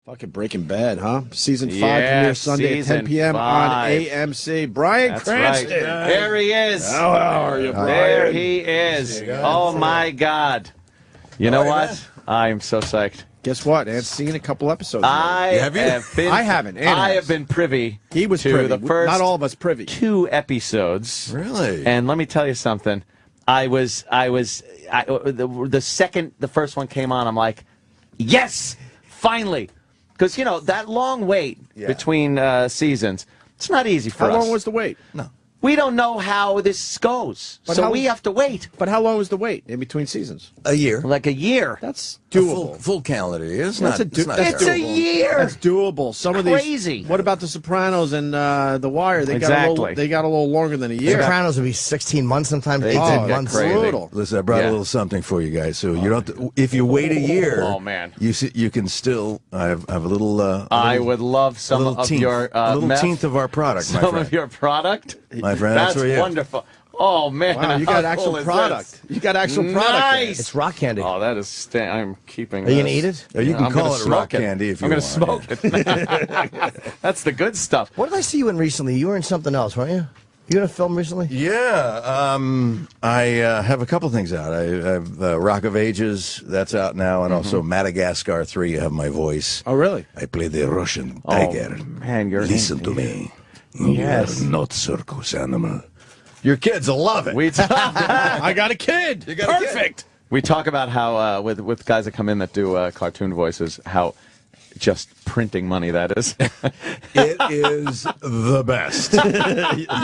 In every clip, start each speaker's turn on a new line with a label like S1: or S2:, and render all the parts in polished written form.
S1: Fucking Breaking Bad, huh? Season 5 premiere Sunday at 10 p.m. on AMC. Bryan Cranston.
S2: Right. There he is.
S1: How are you, Bryan?
S2: There he is. Oh, my God. You know what? I'm so psyched.
S1: Guess what? Anne's seen a couple episodes.
S2: I haven't. I have been privy.
S1: He was
S2: to
S1: privy.
S2: The first
S1: not all of us privy.
S2: 2 episodes.
S3: Really?
S2: And let me tell you something. The second the first one came on, I'm like, yes, finally. Because, you know, that long wait between seasons, it's not easy for us.
S1: How long was the wait?
S3: No.
S2: We don't know how this goes, so we have to wait.
S1: But how long was the wait in between seasons?
S3: A year.
S2: Like a year.
S1: That's doable.
S3: Full calendar year. It's
S1: That's
S2: a year.
S1: That's doable. Some of these.
S2: Crazy.
S1: What about The Sopranos and The Wire? They got a little longer than a year.
S4: The Sopranos would be 16 months, sometimes 18 months.
S1: Brutal.
S3: Listen, I brought a little something for you guys. So you don't. If you wait a year, you can still. I have a little.
S2: I would love some of your
S3: a little teenth of our product.
S2: Some of your product,
S3: my friend. That's
S2: wonderful. Oh man!
S1: Wow, you got actual product. You got actual product.
S2: Nice.
S4: It's rock candy.
S2: Oh, that is. I'm keeping.
S4: Are you gonna eat it?
S3: You can call it rock candy if you want.
S2: I'm gonna smoke it. That's the good stuff.
S4: What did I see you in recently? You were in something else, weren't you? You in a film recently?
S3: Yeah, I have a couple things out. I have Rock of Ages, that's out now, and also Madagascar 3, You Have My Voice.
S1: Oh, really?
S3: I play the Russian tiger.
S2: Man,
S3: Listen to me. Yes. You're not circus animal. Your kids will love it.
S1: I got a kid. Perfect.
S2: We talk about how, with guys that come in that do cartoon voices, how just printing money that is.
S3: It is the best.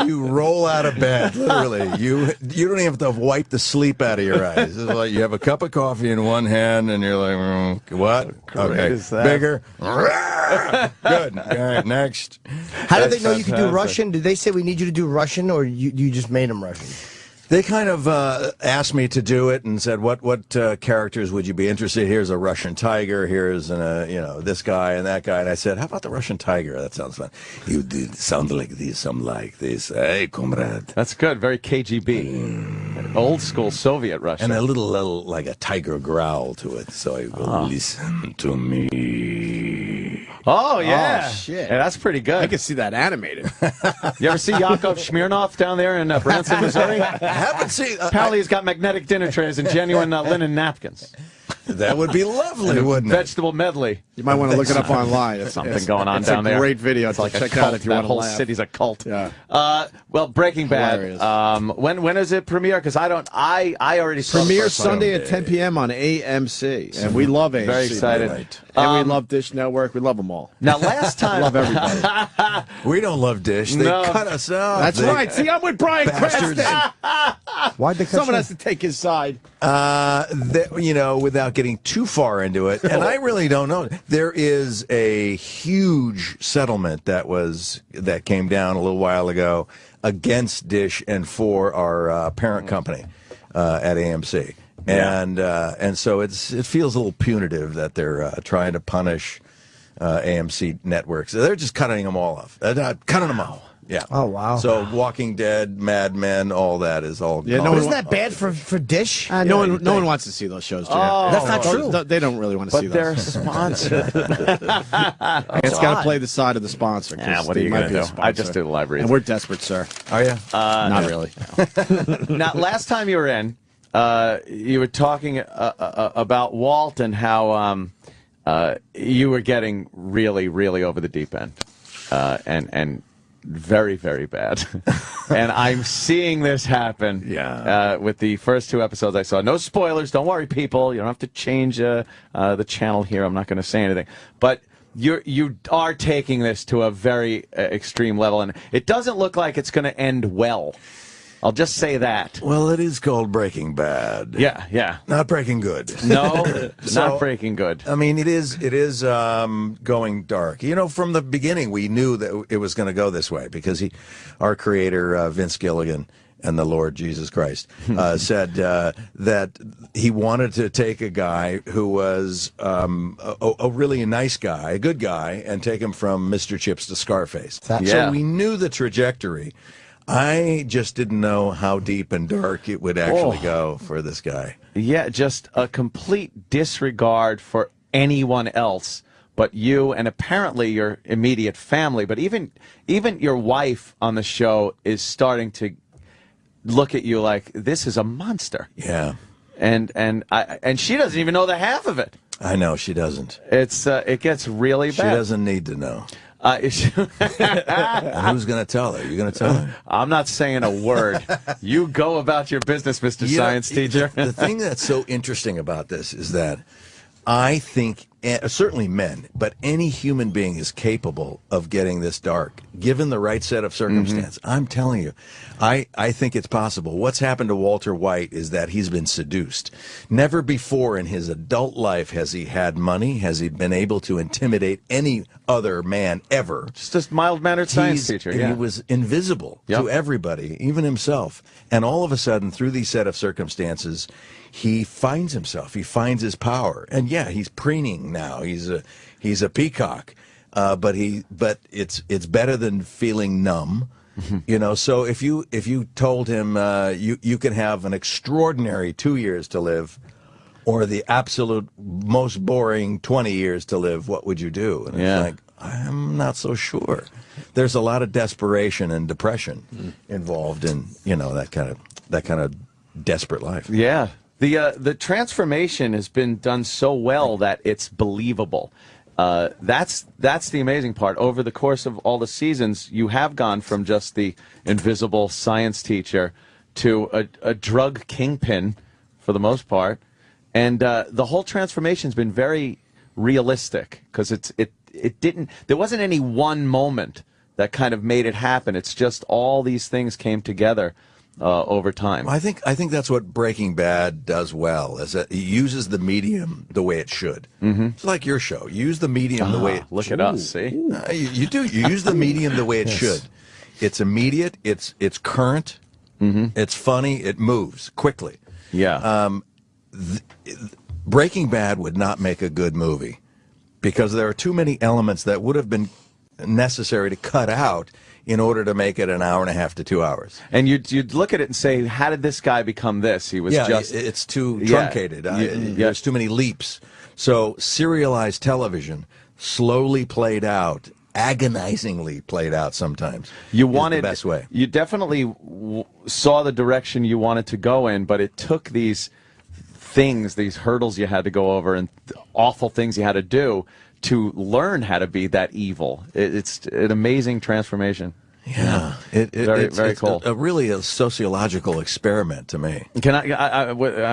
S3: You roll out of bed, literally. You don't even have to wipe the sleep out of your eyes. It's like you have a cup of coffee in one hand, and you're like, what? Okay,
S2: is that?
S3: Bigger. Good. All right, next.
S4: How did they know you could do Russian? Did they say we need you to do Russian, or you just made them Russian?
S3: They kind of asked me to do it and said, "What characters would you be interested in? Here's a Russian tiger. Here's this guy and that guy." And I said, "How about the Russian tiger? That sounds fun." You did sound like this. I'm like this. Hey, comrade.
S2: That's good. Very KGB, old school Soviet Russian,
S3: and a little like a tiger growl to it. So I go, listen to me.
S2: Oh yeah,
S1: oh, shit.
S2: Yeah, that's pretty good.
S1: I can see that animated.
S2: You ever see Yakov Smirnoff down there in Branson, Missouri?
S3: I haven't seen.
S2: Apparently, he's got magnetic dinner trays and genuine linen napkins.
S3: That would be lovely, wouldn't it?
S2: Vegetable medley.
S1: You might want to look it up online. It's
S2: something going on down there.
S1: It's a great video to check out if you want to laugh.
S2: That whole city's a cult.
S1: Yeah.
S2: Well, Breaking Bad. When is it premiere? Because I already saw
S1: premiere Sunday at 10 p.m. on AMC, and we love AMC.
S2: Very excited.
S1: Right. And we love Dish Network. We love them all.
S2: Now, last time,
S1: love everybody.
S3: We don't love Dish. They cut us out.
S1: That's right. See, I'm with Bryan Cranston.
S4: Why'd they cut
S1: Someone has to take his side.
S3: Without getting too far into it, and I really don't know. There is a huge settlement that came down a little while ago against Dish and for our parent company at AMC, and so it feels a little punitive that they're trying to punish AMC networks. They're just cutting them all off. Cutting them off. Yeah.
S4: Oh, wow.
S3: So Walking Dead, Mad Men, all that is all gone.
S4: No, isn't that bad for Dish?
S1: No one wants to see those shows, Jay.
S4: That's not true.
S1: They don't really want to see those.
S2: But they're sponsored.
S1: It's got to play the side of the sponsor.
S2: What are you going to do? I just do the live reads.
S1: And we're desperate, sir.
S3: Are you?
S1: Not really.
S2: Now, last time you were in, you were talking about Walt and how you were getting really, really over the deep end. And very, very bad. And I'm seeing this happen with the first 2 episodes I saw. No spoilers. Don't worry, people. You don't have to change the channel here. I'm not going to say anything. But you are taking this to a very extreme level, and it doesn't look like it's going to end well. I'll just say that.
S3: Well, it is called Breaking Bad.
S2: Yeah.
S3: Not Breaking Good.
S2: No, not Breaking Good.
S3: I mean, it is going dark. From the beginning, we knew that it was going to go this way because our creator, Vince Gilligan, and the Lord Jesus Christ, said that he wanted to take a guy who was a really nice guy, a good guy, and take him from Mr. Chips to Scarface. So we knew the trajectory. I just didn't know how deep and dark it would actually go for this guy.
S2: Yeah, just a complete disregard for anyone else but you and apparently your immediate family, but even your wife on the show is starting to look at you like this is a monster.
S3: Yeah.
S2: And she doesn't even know the half of it.
S3: I know she doesn't.
S2: It gets really bad.
S3: She doesn't need to know. And who's going to tell her? You going to tell her?
S2: I'm not saying a word. You go about your business, Mr. Science Teacher.
S3: The thing that's so interesting about this is that I think, certainly men, but any human being is capable of getting this dark, given the right set of circumstances. I'm telling you, I think it's possible. What's happened to Walter White is that he's been seduced. Never before in his adult life has he had money, has he been able to intimidate any other man ever.
S2: Just a mild-mannered science teacher, yeah.
S3: He was invisible to everybody, even himself. And all of a sudden, through these set of circumstances, he finds himself. He finds his power. And yeah, he's preening now. He's a peacock. But it's better than feeling numb. You know, so if you told him you can have an extraordinary 2 years to live or the absolute most boring 20 years to live, what would you do? And it's like, I'm not so sure. There's a lot of desperation and depression involved in, you know, that kind of desperate life.
S2: Yeah. The transformation has been done so well that it's believable. That's the amazing part. Over the course of all the seasons, you have gone from just the invisible science teacher to a drug kingpin, for the most part, and the whole transformation has been very realistic because it didn't. There wasn't any one moment that kind of made it happen. It's just all these things came together over time.
S3: I think that's what Breaking Bad does well, is that it uses the medium the way it should. It's like your show. You use the medium the way it
S2: look at us, see?
S3: You do. You use the medium the way it should. It's immediate, it's current, it's funny, it moves quickly.
S2: Yeah.
S3: Breaking Bad would not make a good movie because there are too many elements that would have been necessary to cut out in order to make it an hour and a half to 2 hours.
S2: And you'd look at it and say, how did this guy become this? He was
S3: it's too truncated. There's too many leaps. So serialized television, slowly played out, agonizingly played out sometimes.
S2: You wanted
S3: the best way.
S2: You definitely saw the direction you wanted to go in, but it took these things, these hurdles you had to go over and awful things you had to do to learn how to be that evil. It's an amazing transformation.
S3: Yeah,
S2: very cool.
S3: Really a sociological experiment to me.
S2: Can I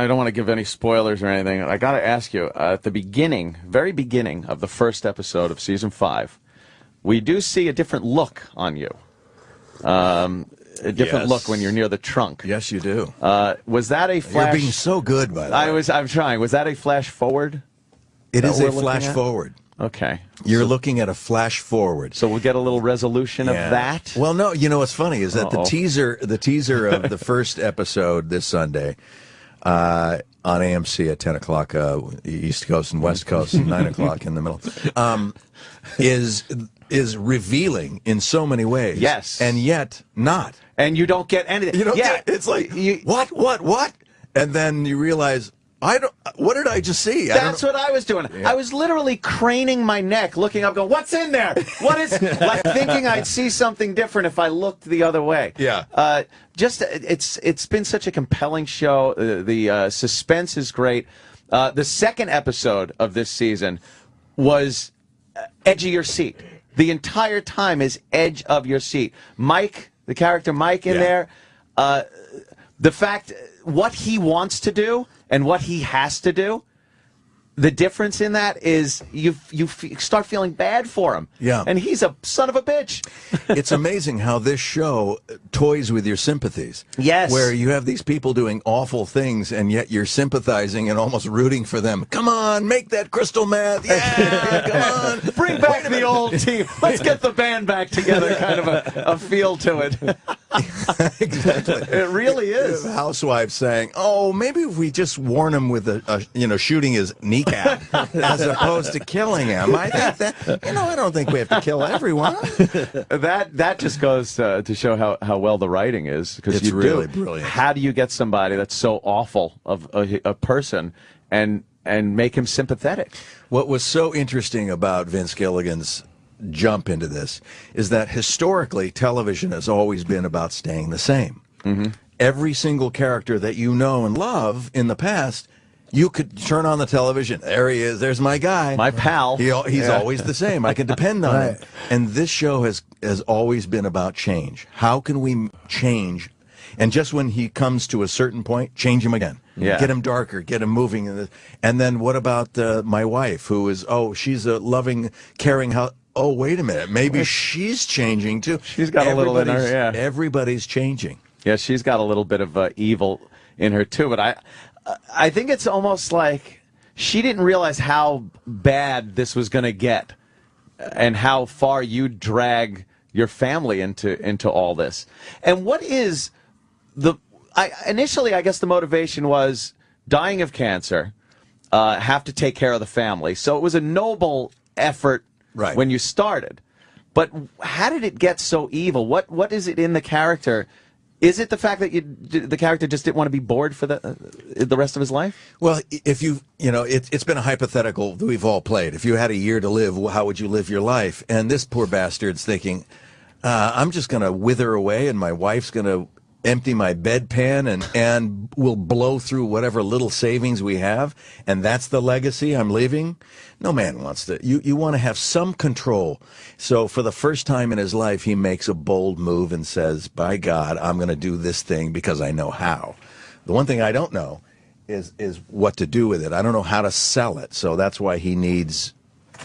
S2: don't want to give any spoilers or anything. I got to ask you, at the very beginning of the first episode of season 5, we do see a different look on you. A different look when you're near the trunk.
S3: Yes, you do.
S2: Was that a flash?
S3: You're being so good, by the way.
S2: I'm trying. Was that a flash forward?
S3: It is a flash forward.
S2: Okay.
S3: You're looking at a flash forward.
S2: So we'll get a little resolution of that?
S3: Well, no, you know what's funny is that the teaser of the first episode this Sunday on AMC at 10 o'clock, East Coast and West Coast, 9 o'clock in the middle, is revealing in so many ways.
S2: Yes.
S3: And yet not.
S2: And you don't get anything.
S3: You don't get, it's like, what? And then you realize, what did I just see?
S2: That's what I was doing. Yeah. I was literally craning my neck, looking up, going, what's in there? What is, like thinking I'd see something different if I looked the other way.
S3: Yeah.
S2: It's been such a compelling show. The suspense is great. The second episode of this season was edge of your seat. The entire time is edge of your seat. Mike, the character Mike in there, the fact, what he wants to do and what he has to do, the difference in that is you start feeling bad for him.
S3: Yeah.
S2: And he's a son of a bitch.
S3: It's amazing how this show toys with your sympathies.
S2: Yes.
S3: Where you have these people doing awful things, and yet you're sympathizing and almost rooting for them. Come on, make that crystal meth. Yeah, come on.
S2: Bring back the old team. Let's get the band back together, kind of a feel to it.
S3: Exactly.
S2: It really is.
S3: Housewives saying, oh, maybe if we just warn him with shooting his kneecap as opposed to killing him. I think that, I don't think we have to kill everyone.
S2: That just goes to show how well the writing is. Because
S3: it's really brilliant.
S2: How do you get somebody that's so awful of a person and and make him sympathetic.
S3: What was so interesting about Vince Gilligan's jump into this is that historically television has always been about staying the same. Every single character that you know and love in the past, you could turn on the television. There he is. There's my guy.
S2: My pal.
S3: He's always the same. I can depend on him. And this show has always been about change. How can we change? And just when he comes to a certain point, change him again.
S2: Yeah.
S3: Get him darker, get him moving. And then what about my wife, who is, she's a loving, caring, oh, wait a minute. Maybe she's changing too.
S2: She's got a little in her, yeah.
S3: Everybody's changing.
S2: Yeah, she's got a little bit of evil in her too. But I think it's almost like she didn't realize how bad this was going to get and how far you drag your family into all this. And what is initially, I guess the motivation was dying of cancer, have to take care of the family. So it was a noble effort when you started. But how did it get so evil? What is it in the character? Is it the fact that the character just didn't want to be bored for the rest of his life?
S3: Well, if it's been a hypothetical that we've all played. If you had a year to live, how would you live your life? And this poor bastard's thinking, I'm just going to wither away, and my wife's going to empty my bedpan and we'll blow through whatever little savings we have, and that's the legacy I'm leaving. No man wants to. You want to have some control. So for the first time in his life, he makes a bold move and says, by God, I'm going to do this thing because I know how. The one thing I don't know is what to do with it. I don't know how to sell it. So that's why he needs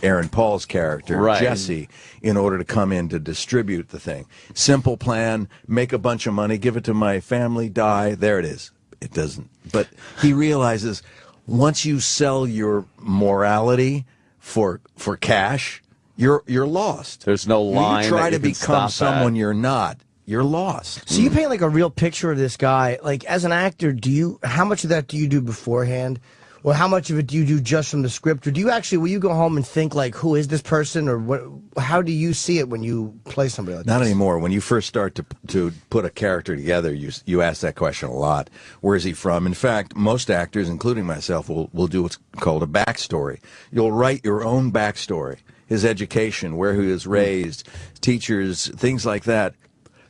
S3: Aaron Paul's character, Jesse, in order to come in to distribute the thing. Simple plan, make a bunch of money, give it to my family, die. There it is. It doesn't. But he realizes once you sell your morality for cash, you're lost.
S2: There's no line.
S3: You try to become someone you're not, you're lost.
S4: So you paint like a real picture of this guy. Like as an actor, how much of that do you do beforehand? Or how much of it do you do just from the script? Or do you actually, will you go home and think like, who is this person? Or what? How do you see it when you play somebody like that?
S3: Not anymore. When you first start to put a character together, you ask that question a lot. Where is he from? In fact, most actors, including myself, will do what's called a backstory. You'll write your own backstory. His education, where he was raised, teachers, things like that.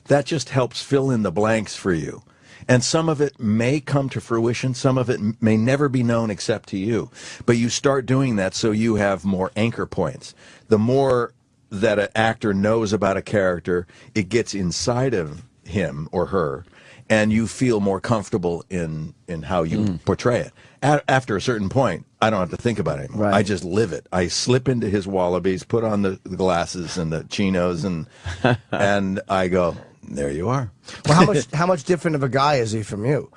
S3: That just helps fill in the blanks for you. And some of it may come to fruition. Some of it may never be known except to you. But you start doing that so you have more anchor points. The more that an actor knows about a character, it gets inside of him or her, and you feel more comfortable in how you portray it. After a certain point, I don't have to think about it anymore. I just live it. I slip into his wallabies, put on the glasses and the chinos, and I go, there you are.
S4: Well, how much different of a guy is he from you?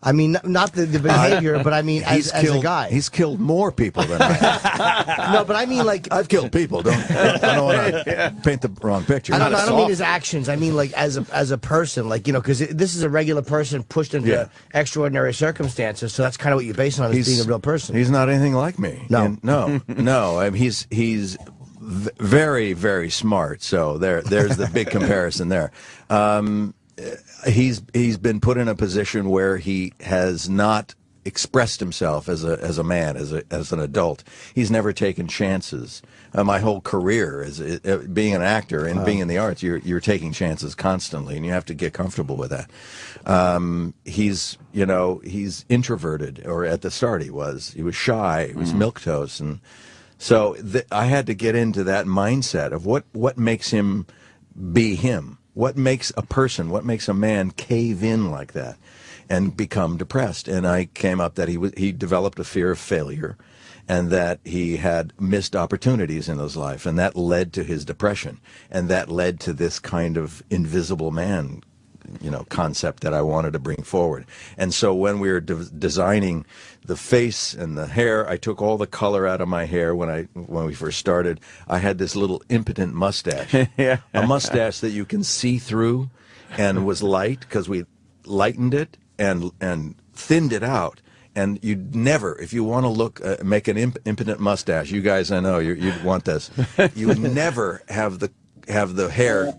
S4: I mean, not the behavior, but I mean as a guy.
S3: He's killed more people than I have.
S4: No, but I mean like...
S3: I've killed people. I don't want to paint the wrong picture.
S4: I don't mean his actions. I mean like as a person, like, because this is a regular person pushed into extraordinary circumstances, so that's kind of what you base it on, as being a real person.
S3: He's not anything like me.
S4: No.
S3: No. I mean, he's very, very smart, so there's the big comparison there. He's been put in a position where he has not expressed himself as a man, as an adult. He's never taken chances. My whole career is being an actor and being in the arts. You're taking chances constantly, and you have to get comfortable with that. He's introverted, or at the start he was shy. He was milquetoast, and so I had to get into that mindset of what makes him be him. What makes a person, what makes a man cave in like that and become depressed? And I came up that he developed a fear of failure, and that he had missed opportunities in his life, and that led to his depression, and that led to this kind of invisible man, concept that I wanted to bring forward. And so when we were designing the face and the hair, I took all the color out of my hair. When we first started, I had this little impotent mustache, a mustache that you can see through, and was light because we lightened it and thinned it out. And you'd never, if you want to make an impotent mustache, you guys, I know you'd want this. You would never have the hair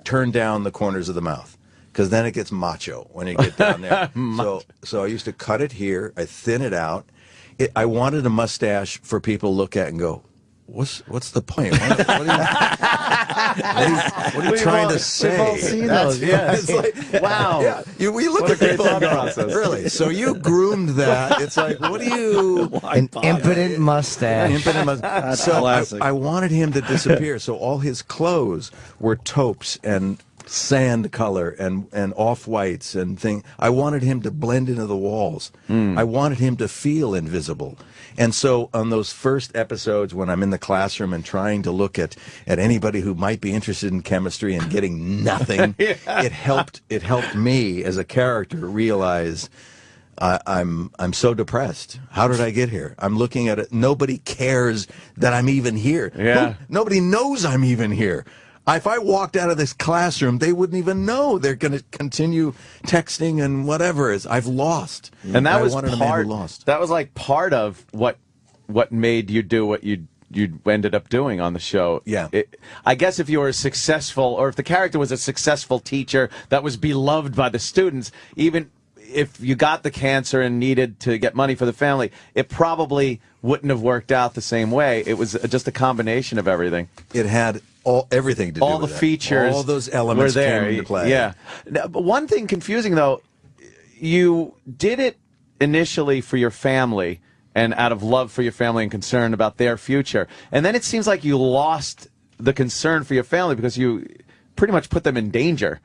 S3: turn down the corners of the mouth, because then it gets macho when you get down there. So I used to cut it here, I thin it out. I wanted a mustache for people to look at and go, What's the point? What are you trying to say?
S4: We've all seen those.
S2: Yeah.
S3: It's like,
S2: wow.
S3: Yeah, we look at people and go, really? So you groomed that? It's like, what do you?
S4: An impotent mustache.
S3: So I wanted him to disappear. So all his clothes were taupes and sand color and off-whites and thing. I wanted him to blend into the walls. I wanted him to feel invisible. And so on those first episodes when I'm in the classroom and trying to look at anybody who might be interested in chemistry and getting nothing, it helped me as a character realize I'm so depressed. How did I get here? I'm looking at it. Nobody cares that I'm even here.
S2: Yeah.
S3: Nobody knows I'm even here. If I walked out of this classroom, they wouldn't even know. They're going to continue texting and whatever. I've lost.
S2: And that was
S3: wanted a man
S2: part.
S3: who lost.
S2: That was like part of what made you do what you ended up doing on the show.
S3: Yeah.
S2: I guess if you were successful, or if the character was a successful teacher that was beloved by the students, even if you got the cancer and needed to get money for the family, it probably wouldn't have worked out the same way. It was just a combination of everything.
S3: It had everything to do
S2: all
S3: with
S2: the
S3: it.
S2: features,
S3: all those elements
S2: were there.
S3: came into play.
S2: Yeah. Now, but one thing confusing though, you did it initially for your family and out of love for your family and concern about their future, and then it seems like you lost the concern for your family because you pretty much put them in danger.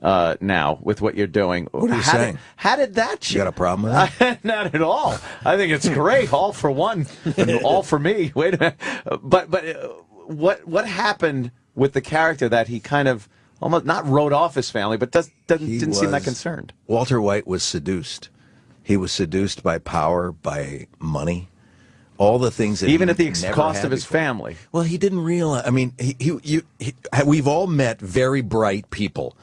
S2: Now with what you're doing.
S3: What are you saying?
S2: How did that?
S3: You got a problem with that?
S2: Not at all. I think it's great. All for one, and all for me. Wait a minute. But what happened with the character that he kind of almost not wrote off his family, but didn't seem that concerned?
S3: Walter White was seduced. He was seduced by power, by money. All the things that
S2: even
S3: he
S2: at the
S3: never
S2: cost
S3: had
S2: of his
S3: before.
S2: family.
S3: Well, he didn't realize. I mean, we've all met very bright people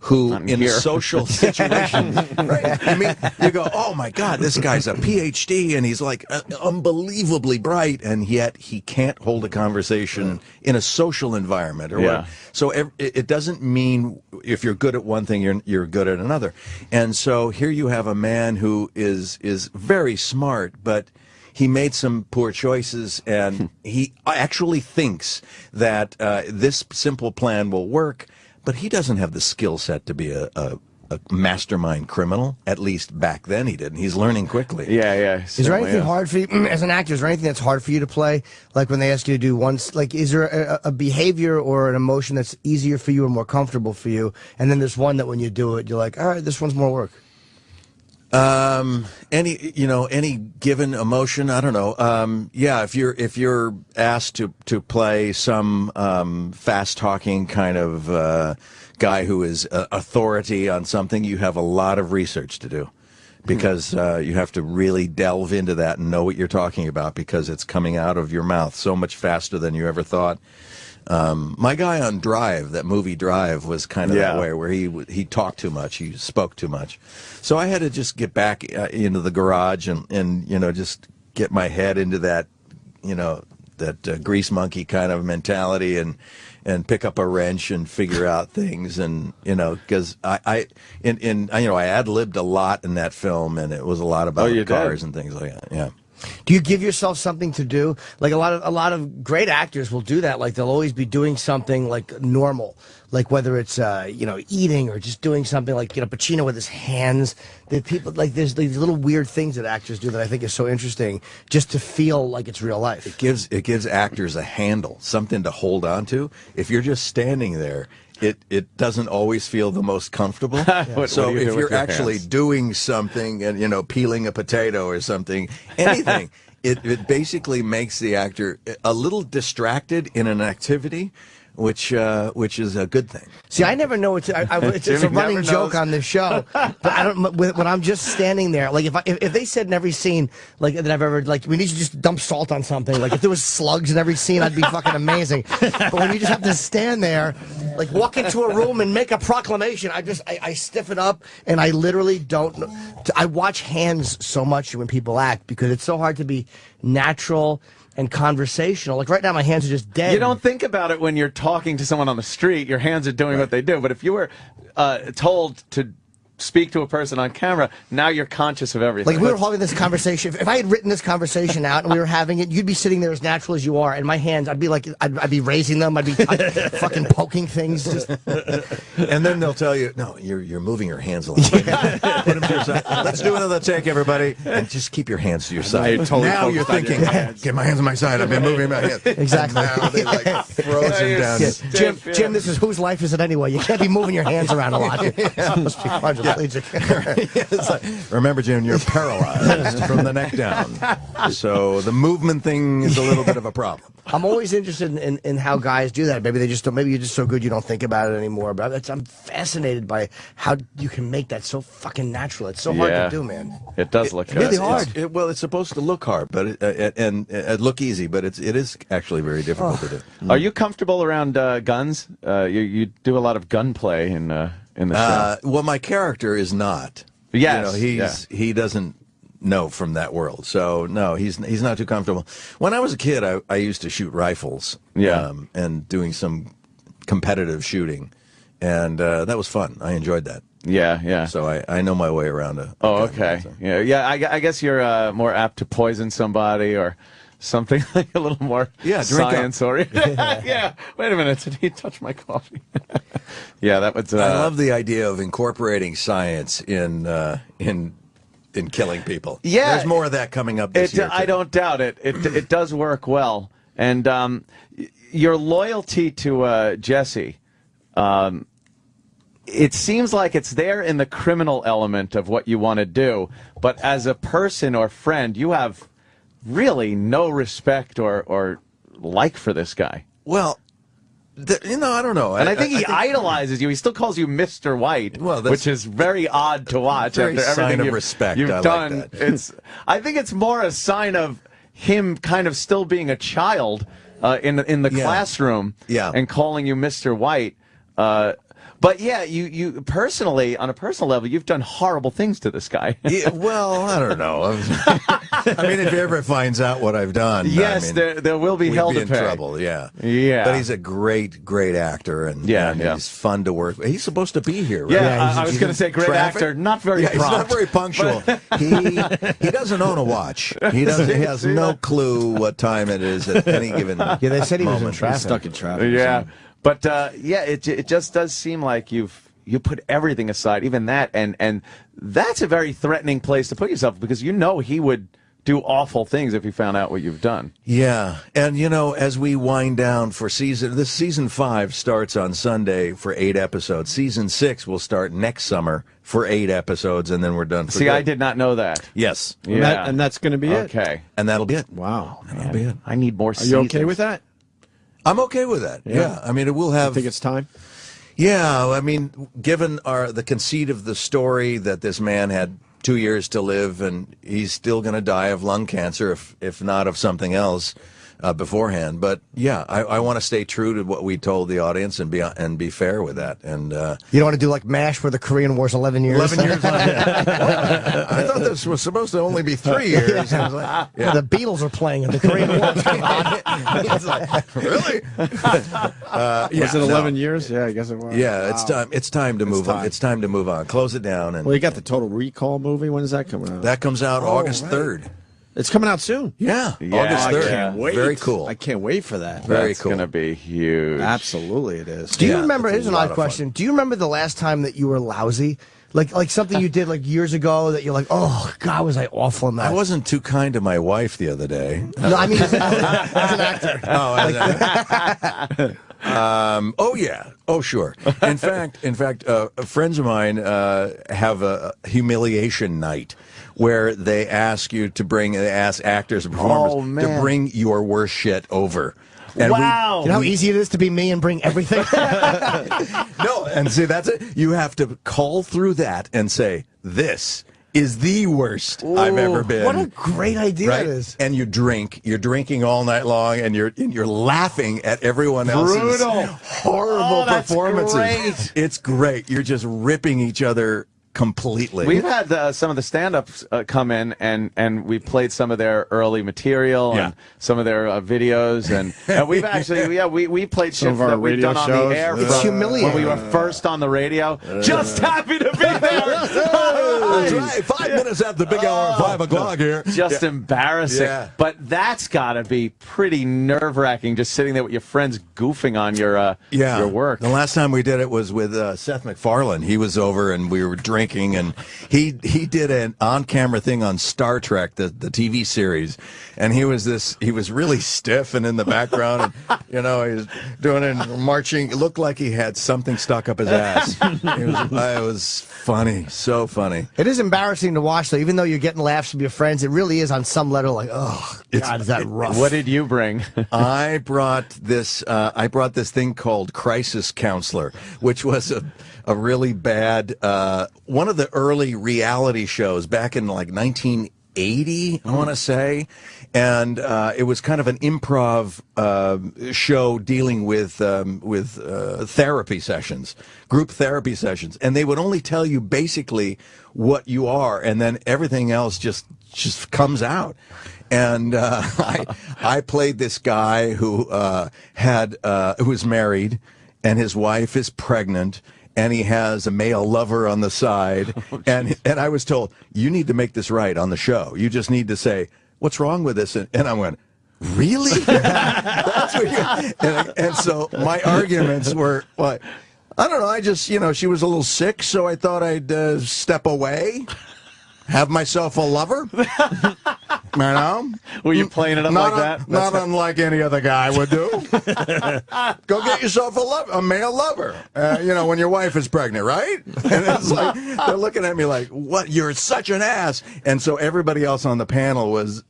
S3: who, in a social situation, right? I mean, you go, oh my God, this guy's a PhD and he's like unbelievably bright, and yet he can't hold a conversation in a social environment or whatever. So it doesn't mean if you're good at one thing, you're good at another. And so here you have a man who is very smart, but he made some poor choices, and he actually thinks that this simple plan will work, but he doesn't have the skill set to be a mastermind criminal. At least back then he didn't. He's learning quickly.
S2: Yeah.
S4: Is there anything hard for you, as an actor, is there anything that's hard for you to play? Like when they ask you to do like, is there a behavior or an emotion that's easier for you or more comfortable for you? And then there's one that when you do it, you're like, all right, this one's more work.
S3: Any given emotion, I don't know. Yeah, if you're asked to play some fast talking kind of guy who is authority on something, you have a lot of research to do, because you have to really delve into that and know what you're talking about, because it's coming out of your mouth so much faster than you ever thought. My guy on Drive, that movie Drive, was kind of that way, where he talked too much, he spoke too much. So I had to just get back into the garage and just get my head into that, that grease monkey kind of mentality, and pick up a wrench and figure out things, and because I ad-libbed a lot in that film, and it was a lot about cars and things like that. Yeah.
S4: Do you give yourself something to do? Like a lot of great actors will do that. Like they'll always be doing something like normal, like whether it's eating or just doing something like Pacino with his hands. The people like there's these little weird things that actors do that I think is so interesting, just to feel like it's real life.
S3: It gives actors a handle, something to hold on to. If you're just standing there, it doesn't always feel the most comfortable. So if you're actually doing something and peeling a potato or something, anything, it basically makes the actor a little distracted in an activity, which is a good thing.
S4: See, I never know it's a running joke on this show, but I don't. When I'm just standing there, like if they said in every scene like that I've ever, like, we need you to just dump salt on something, like if there was slugs in every scene, I'd be fucking amazing. But when you just have to stand there, like walk into a room and make a proclamation, I stiffen up, and I literally don't know. I watch hands so much when people act, because it's so hard to be natural and conversational. Like right now, my hands are just dead.
S2: You don't think about it when you're talking to someone on the street. Your hands are doing what they do. But if you were told to speak to a person on camera, now you're conscious of everything.
S4: Like, we were having this conversation. If I had written this conversation out and we were having it, you'd be sitting there as natural as you are, and my hands, I'd be like, I'd be raising them, I'd be fucking poking things. Just...
S3: And then they'll tell you, no, you're moving your hands a lot. Put them to your side. Let's do another take, everybody, and just keep your hands to your side.
S1: Totally
S3: now you're thinking, get my hands on my side. I've been moving my hands.
S4: Exactly.
S3: Now they like frozen down.
S4: Yeah. Jim, this is whose life is it anyway? You can't be moving your hands around a lot. Must be
S3: It's like, remember, Jim, you're paralyzed from the neck down. So the movement thing is a little bit of a problem.
S4: I'm always interested in how guys do that. Maybe they just don't. Maybe you're just so good you don't think about it anymore. But I'm fascinated by how you can make that so fucking natural. It's so hard to do, man.
S2: It does look
S4: really hard.
S3: It's supposed to look hard, but it look easy, but it is actually very difficult to do.
S2: Are you comfortable around guns? You do a lot of gunplay in the show.
S3: Well, my character is not.
S2: Yes,
S3: he doesn't know from that world, so no, he's not too comfortable. When I was a kid, I used to shoot rifles, and doing some competitive shooting, and that was fun. I enjoyed that.
S2: Yeah.
S3: So I know my way around a
S2: okay.
S3: So.
S2: Yeah. I guess you're more apt to poison somebody or something like a little more science oriented. Yeah. Wait a minute. Did he touch my coffee? Yeah, that was.
S3: I love the idea of incorporating science in killing people.
S2: Yeah,
S3: there's more of that coming up this year.
S2: I don't doubt it. It does work well, and your loyalty to Jesse. It seems like it's there in the criminal element of what you want to do, but as a person or friend, you have really no respect or like for this guy.
S3: Well, I don't know.
S2: And I think he idolizes you. He still calls you Mr. White, which is very odd to watch.
S3: Very
S2: after everything
S3: sign of
S2: you've,
S3: respect.
S2: you've
S3: I
S2: done.
S3: like that.
S2: I think it's more a sign of him kind of still being a child in the classroom and calling you Mr. White. But yeah, you personally, on a personal level, you've done horrible things to this guy.
S3: Yeah, well, I don't know. I mean, if he ever finds out what I've done,
S2: yes, there will be hell to
S3: in
S2: pay.
S3: trouble. Yeah.
S2: But
S3: he's a great actor, and
S2: he's
S3: fun to work with. He's supposed to be here, right?
S2: Yeah, I was going to say great actor, not very prompt.
S3: He's not very punctual. He doesn't own a watch. He has no clue what time it is at any given moment.
S4: Yeah, they said he was in traffic.
S1: He's stuck in traffic.
S2: Yeah. But it just does seem like you put everything aside, even that, and that's a very threatening place to put yourself because you know he would do awful things if he found out what you've done.
S3: Yeah, and as we wind down for season 5 starts on Sunday for 8 episodes. Season 6 will start next summer for 8 episodes, and then we're done. For
S2: See, I did not know that.
S3: Yes,
S1: and that's going to be it.
S2: Okay,
S3: and that'll be it.
S1: Wow,
S3: that'll be it.
S2: I need more.
S1: Are you okay with that?
S3: I'm okay with that. Yeah. I mean, it will have.
S1: I think it's time.
S3: Yeah, I mean, given the conceit of the story that this man had 2 years to live and he's still going to die of lung cancer, if not of something else beforehand. But yeah, I want to stay true to what we told the audience and be fair with that. And
S4: you don't want to do like MASH, where the Korean War's 11 years.
S3: 11 years. I thought this was supposed to only be 3 years. I was like,
S4: the Beatles are playing and the Korean War.
S3: It's like, really?
S1: Was it 11 years? Yeah, I guess it was.
S3: Yeah, it's time to move on. It's time to move on. Close it down. And
S1: well, you got the Total Recall movie. When is that coming out?
S3: That comes out August 3rd.
S1: It's coming out soon.
S3: Yeah, August 3rd.
S1: I can't wait.
S3: Very cool.
S1: I can't wait for that.
S3: Very cool.
S2: It's going to be huge.
S1: Absolutely, it is.
S4: Do you remember? Here's an odd question. Do you remember the last time that you were lousy? Like something you did like years ago that you're like, oh God, was I awful in that?
S3: I wasn't too kind to my wife the other day.
S4: No, I mean as an actor.
S3: Oh, as an actor. Oh yeah. Oh sure. In fact, friends of mine have a humiliation night where they ask actors and performers to bring your worst shit over. And
S2: wow!
S4: You know how easy it is to be me and bring everything?
S3: No, and see, that's it. You have to call through that and say, this is the worst I've ever been.
S4: What a great idea it is.
S3: And you drink. You're drinking all night long, and you're laughing at everyone else's horrible performances.
S2: Great.
S3: It's great. You're just ripping each other completely.
S2: We've had some of the stand-ups come in, and we played some of their early material and some of their videos, and we've actually, we played shit that we've done on the air when we were first on the radio. Just happy to be there.
S3: That's right. 5 minutes after the big hour, 5 o'clock here.
S2: Just embarrassing. Yeah. But that's got to be pretty nerve-wracking, just sitting there with your friends goofing on your work.
S3: The last time we did it was with Seth MacFarlane. He was over, and we were drinking, and he did an on-camera thing on Star Trek, the TV series, and he was really stiff and in the background, and he was doing it and marching. It looked like he had something stuck up his ass. It was funny, so funny.
S4: It is embarrassing to watch, though. Even though you're getting laughs from your friends, it really is on some level like, oh, God, is that rough?
S2: What did you bring?
S3: I brought this thing called Crisis Counselor, which was a really bad one of the early reality shows back in like 1980, I want to say, and it was kind of an improv show dealing with therapy sessions, group therapy sessions, and they would only tell you basically what you are, and then everything else just comes out. And I played this guy who was married, and his wife is pregnant, and he has a male lover on the side. And I was told, you need to make this right on the show. You just need to say, what's wrong with this? And I went, really? That's what and so my arguments were, well, I don't know. I just, she was a little sick, so I thought I'd step away, have myself a lover.
S2: Were you playing it up like that?
S3: Not unlike any other guy would do. Go get yourself a male lover. When your wife is pregnant, right? And it's like they're looking at me like, "What? You're such an ass!" And so everybody else on the panel was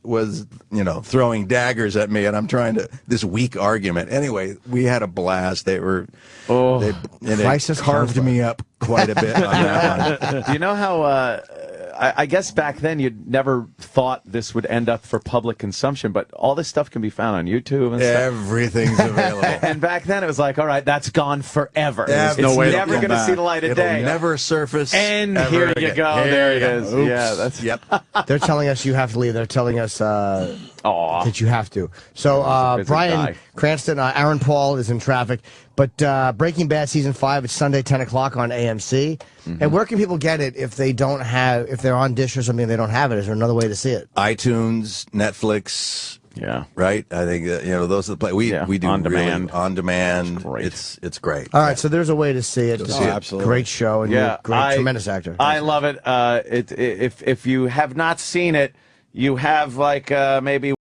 S3: throwing daggers at me, and I'm trying to this weak argument. Anyway, we had a blast. They carved me up quite a bit on that one.
S2: Do you know how? I guess back then you'd never thought this would end up for public consumption, but all this stuff can be found on YouTube and stuff.
S3: Everything's available.
S2: And back then it was like, all right, that's gone forever.
S3: It's
S2: never going to see the light of day.
S3: It'll never surface.
S2: And here you go. There it is.
S3: Oops.
S2: Yeah, that's.
S3: Yep.
S4: They're telling us you have to leave. They're telling us that you have to. So Bryan, Cranston, Aaron Paul is in traffic. But Breaking Bad Season 5, it's Sunday, 10 o'clock on AMC. Mm-hmm. And where can people get it if they're on Dish or something, they don't have it? Is there another way to see it?
S3: iTunes, Netflix.
S2: Yeah.
S3: Right? I think those are the places. We do
S2: on demand.
S3: Really on demand.
S2: It's
S3: great.
S4: All right, so there's a way to see it.
S3: Absolutely.
S4: Great show, and you're a tremendous actor.
S2: I love it. If you have not seen it, you have maybe